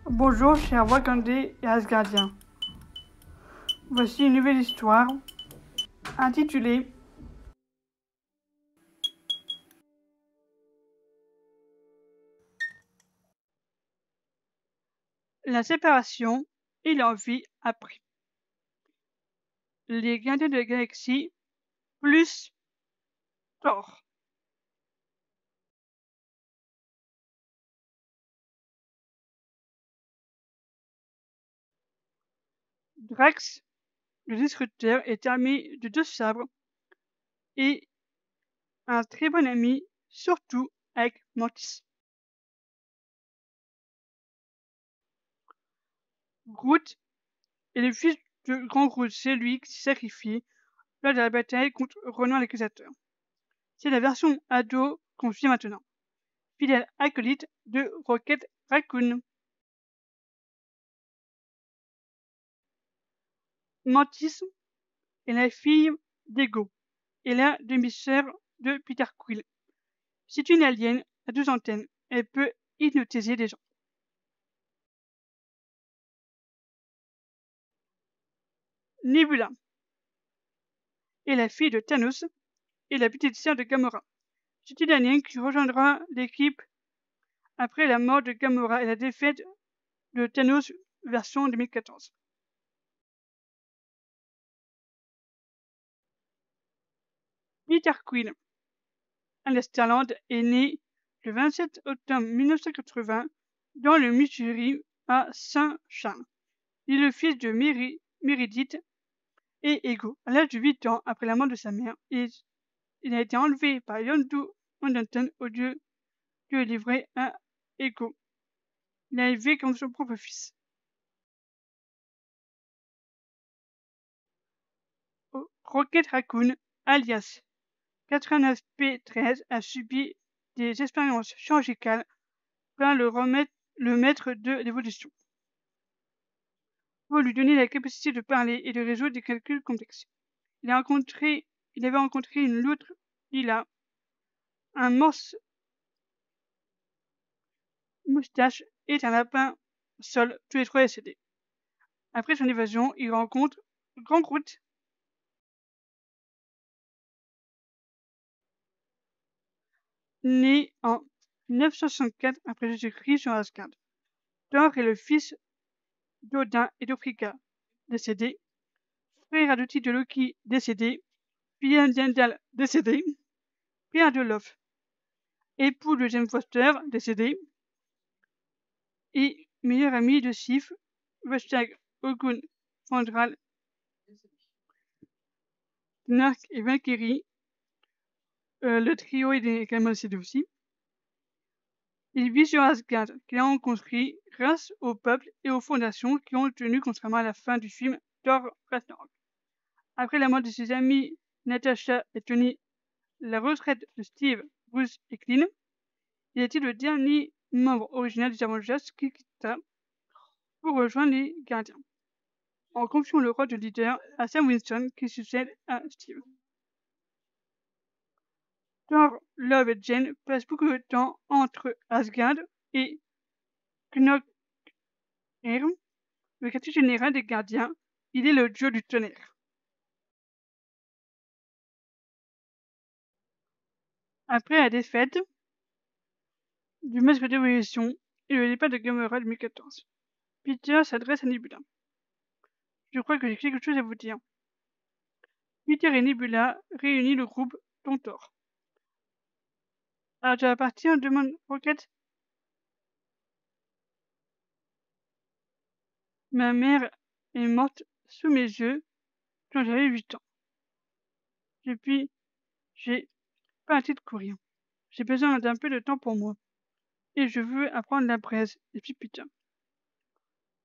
Bonjour chers Wakandais et Asgardiens. Voici une nouvelle histoire intitulée La séparation et l'envie après. Les Gardiens de la Galaxie plus Thor. Drax, le destructeur, est armé de 2 sabres et un très bon ami, surtout avec Mantis. Groot est le fils de Grand Groot, c'est lui qui s'est sacrifié lors de la bataille contre Ronan l'Accusateur. C'est la version ado qu'on suit maintenant, fidèle acolyte de Rocket Raccoon. Mantis est la fille d'Ego et la demi-sœur de Peter Quill. C'est une alien à 2 antennes. Elle peut hypnotiser des gens. Nebula est la fille de Thanos et la petite sœur de Gamora. C'est une alien qui rejoindra l'équipe après la mort de Gamora et la défaite de Thanos version 2014. Peter Quill, alias Starland, est né le 27 octobre 1980 dans le Missouri à Saint-Charles. Il est le fils de Meredith et Ego. À l'âge de 8 ans, après la mort de sa mère, il a été enlevé par Yondu Anderton au lieu de le livrer à Ego. Il a élevé comme son propre fils. Rocket Raccoon, alias 89P13, a subi des expériences chirurgicales par le maître de l'évolution pour lui donner la capacité de parler et de résoudre des calculs complexes. Il avait rencontré une loutre Lila, un morse moustache et un lapin sol, tous les 3 décédés. Après son évasion, il rencontre Grand Groot. Né en 964 après Jésus-Christ sur Asgard. Thor est le fils d'Odin et d'Ofrika, décédé, frère adoptif de Loki, décédé, fils d'Heimdall, décédé, père de Love, époux de Jane Foster, décédé, et meilleur ami de Sif, Ogun Fandral, Nark et Valkyrie. Le trio est également décédé aussi. Il vit sur Asgard, qu'il a reconstruit grâce au peuple et aux fondations qui ont tenu contrairement à la fin du film Thor Ragnarok. Après la mort de ses amis Natasha et Tony, la retraite de Steve, Bruce et Clint, il était le dernier membre original des Avengers qui quitta pour rejoindre les Gardiens, en confiant le rôle de leader à Sam Wilson qui succède à Steve. Thor, Love et Jane passent beaucoup de temps entre Asgard et Knokr, le quartier général des Gardiens. Il est le dieu du tonnerre. Après la défaite du masque d'évolution et le départ de Gamora en 2014, Peter s'adresse à Nebula. Je crois que j'ai quelque chose à vous dire. Peter et Nebula réunissent le groupe dont Thor. Alors tu vas partir, demande Rocket. Ma mère est morte sous mes yeux quand j'avais 8 ans. Depuis, j'ai pas arrêté de courir. J'ai besoin d'un peu de temps pour moi. Et je veux apprendre la presse, explique Peter.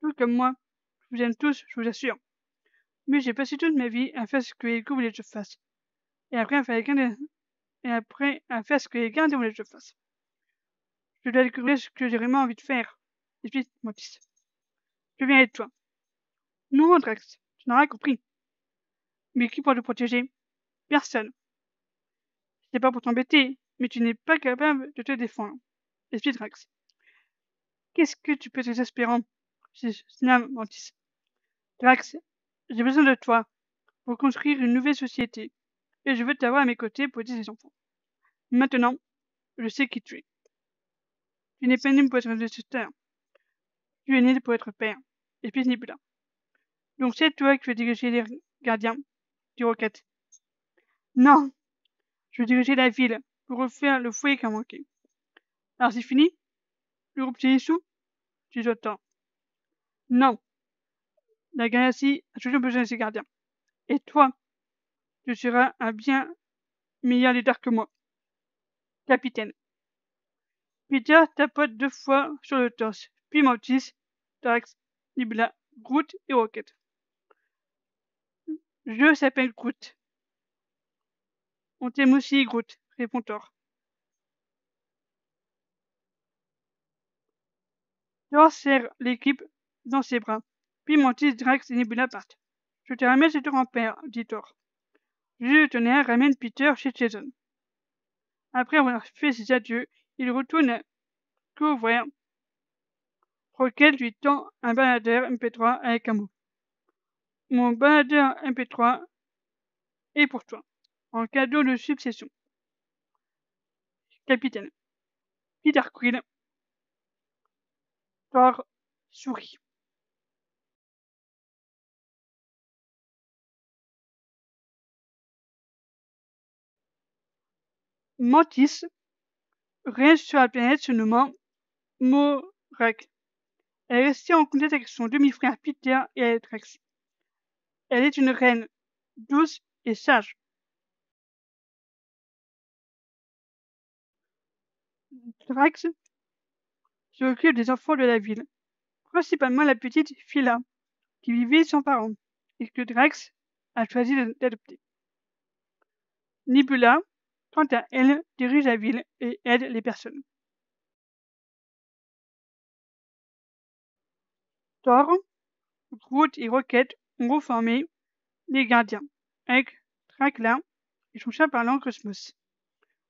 Tout comme moi, je vous aime tous, je vous assure. Mais j'ai passé toute ma vie à faire ce que Ego voulait que je fasse. Et après à faire ce que les gardiens voulaient que je fasse. Je dois découvrir ce que j'ai vraiment envie de faire. Explique Mantis. Je viens avec toi. Non, Drax, tu n'auras compris. Mais qui pour te protéger? Personne. C'est pas pour t'embêter, mais tu n'es pas capable de te défendre. Explique Drax. Qu'est-ce que tu peux être désespérant? Snam Mantis. Drax, j'ai besoin de toi pour construire une nouvelle société, et je veux t'avoir à mes côtés pour aider les enfants. Maintenant, je sais qui tu es. Tu n'es pas né pour être un destructeur. Tu es né pour être père, et puis Nebula. Donc c'est toi qui vas diriger les gardiens du Rocket. Non, je vais diriger la ville pour refaire le foyer qui a manqué. Alors c'est fini? Le groupe Jésus? Tu t'entends. Non, la galaxie a toujours besoin de ses gardiens. Et toi, tu seras un bien meilleur leader que moi. Capitaine. Peter tapote 2 fois sur le torse, puis Mantis, Drax, Nebula, Groot et Rocket. Je s'appelle Groot. On t'aime aussi, Groot, répond Thor. Thor serre l'équipe dans ses bras, puis Mantis, Drax et Nebula partent. Je te ramène chez ton grand-père, dit Thor. Le tonnerre ramène Peter chez Jason. Après avoir fait ses adieux, il retourne couvrir. Rocket lui tend un baladeur MP3 avec un mot. Mon baladeur MP3 est pour toi, en cadeau de succession. Capitaine. Peter Quill. Thor sourit. Mantis reste sur la planète se nommant Morak. Elle est restée en contact avec son demi-frère Peter et Drax. Elle est une reine, douce et sage. Drax s'occupe des enfants de la ville, principalement la petite Phila, qui vivait sans parents, et que Drax a choisi d'adopter. Nebula, quant à elle, dirige la ville et aide les personnes. Thor, Groot et Rocket ont reformé les gardiens, avec Drakla et son chat parlant Cosmos.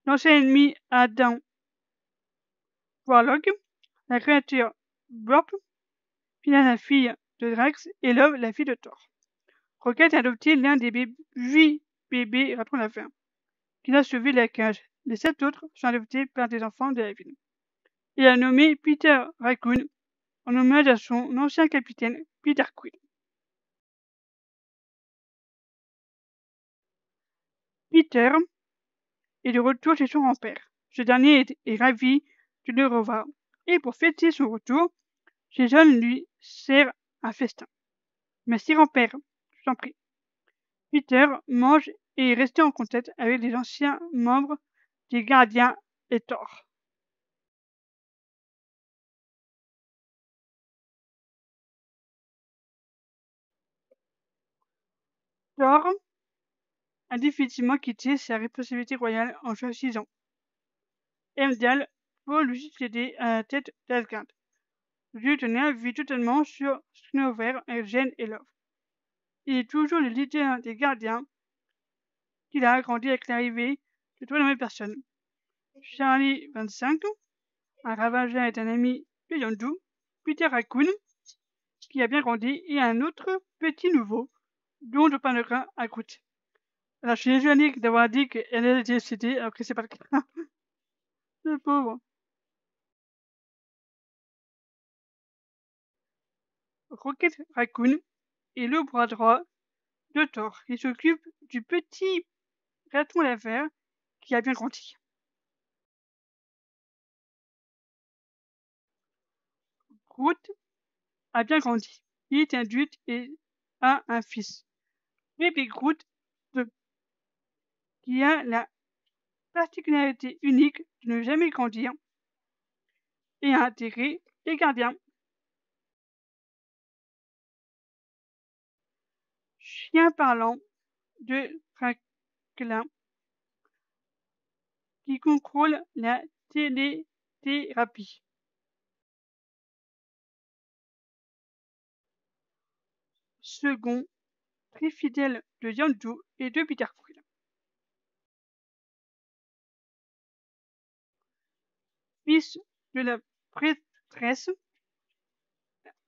L'ancien ennemi Adam Warlock, la créature Burp, Phila la fille de Drax et Love la fille de Thor. Rocket a adopté l'un des 8 bébés ratons la ferme, qu'il a sauvé de la cage. Les 7 autres sont adoptés par des enfants de la ville. Il a nommé Peter Raccoon en hommage à son ancien capitaine Peter Quill. Peter est de retour chez son grand-père. Ce dernier est ravi de le revoir. Et pour fêter son retour, Jason lui sert un festin. Merci grand-père, je t'en prie. Peter mange et est resté en contact avec les anciens membres des Gardiens et Thor. Thor a définitivement quitté sa responsabilité royale en choisissant Heimdall pour lui succéder à la tête d'Asgard. Le lieutenant vit totalement sur Snover avec Jen et Love. Il est toujours le leader des gardiens qu'il a agrandi avec l'arrivée de 3 nouvelles personnes. Charlie 25, un ravageur est un ami de Yondu, Peter Raccoon, qui a bien grandi, et un autre petit nouveau, dont on parlera à Groot. Alors je suis désolé d'avoir dit qu'elle est décédée alors que c'est pas le cas. Le pauvre. Rocket Raccoon est le bras droit de Thor. Il s'occupe du petit raton laveur qui a bien grandi. Groot a bien grandi. Il est adulte et a un fils. Baby Groot, qui a la particularité unique de ne jamais grandir et a intégré les gardiens. Chien parlant de Franklin qui contrôle la téléthérapie. Second, très fidèle de Yondu et de Peter Quill. Fils de la prêtresse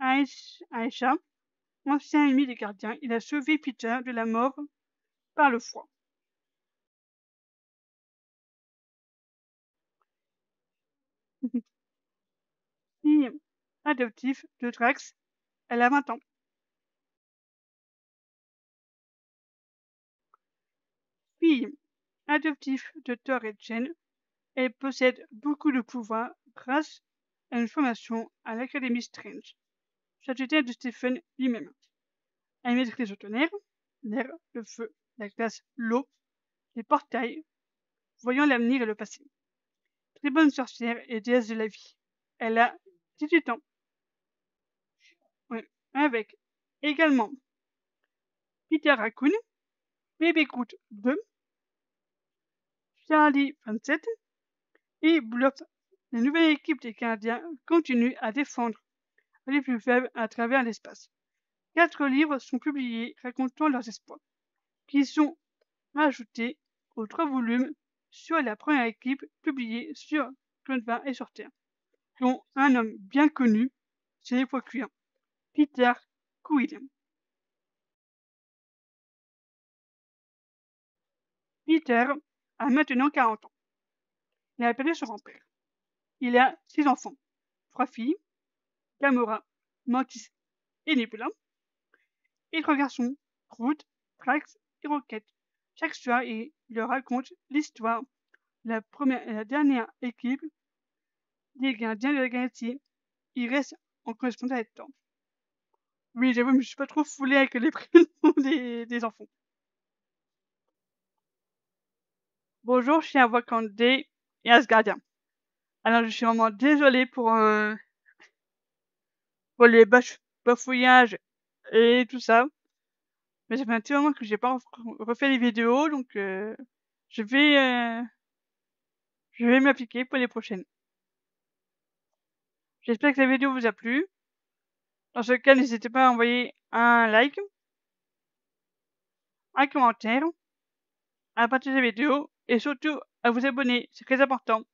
Aisha, ancien ennemi des gardiens, il a sauvé Peter de la mort par le froid. Fille adoptive de Drax, elle a 20 ans. Fille adoptive de Thor et Jane, elle possède beaucoup de pouvoir grâce à une formation à l'Académie Strange, statutaire de Stephen lui-même. Elle maîtrise le tonnerre, l'air, le feu, la glace, l'eau, les portails, voyant l'avenir et le passé. Très bonne sorcière et déesse de la vie. Elle a 18 ans. Ouais. Avec également Peter Raccoon, Baby Groot 2, Charlie 27 et Bluff. La nouvelle équipe des Canadiens continue à défendre les plus faibles à travers l'espace. 4 livres sont publiés racontant leurs espoirs, qui sont ajoutés aux 3 volumes sur la première équipe publiée sur Clone et sur Terre, dont un homme bien connu, c'est les procureurs, Peter Quill. Peter a maintenant 40 ans. Il a perdu son grand-père. Il a 6 enfants, 3 filles, Gamora, Mantis et Nebula, et 3 garçons, Groot, Drax et Rocket. Chaque soir, il leur raconte l'histoire de la première et la dernière équipe des gardiens de la galaxie. Il reste en correspondance avec Thor. Oui, j'avoue, mais je suis pas trop foulée avec les prénoms des enfants. Bonjour, je suis à Wakande et Asgardien. Alors, je suis vraiment désolée pour les bafouillages et tout ça. Mais ça fait un petit moment que j'ai pas refait les vidéos, donc je vais m'appliquer pour les prochaines. J'espère que la vidéo vous a plu. Dans ce cas, n'hésitez pas à envoyer un like, un commentaire, à partager la vidéo et surtout à vous abonner, c'est très important.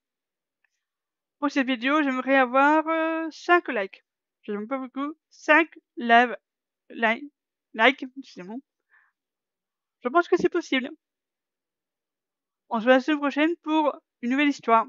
Pour cette vidéo, j'aimerais avoir 5 likes. J'aime pas beaucoup. 5 likes, excusez-moi. Je pense que c'est possible. On se voit la semaine prochaine pour une nouvelle histoire.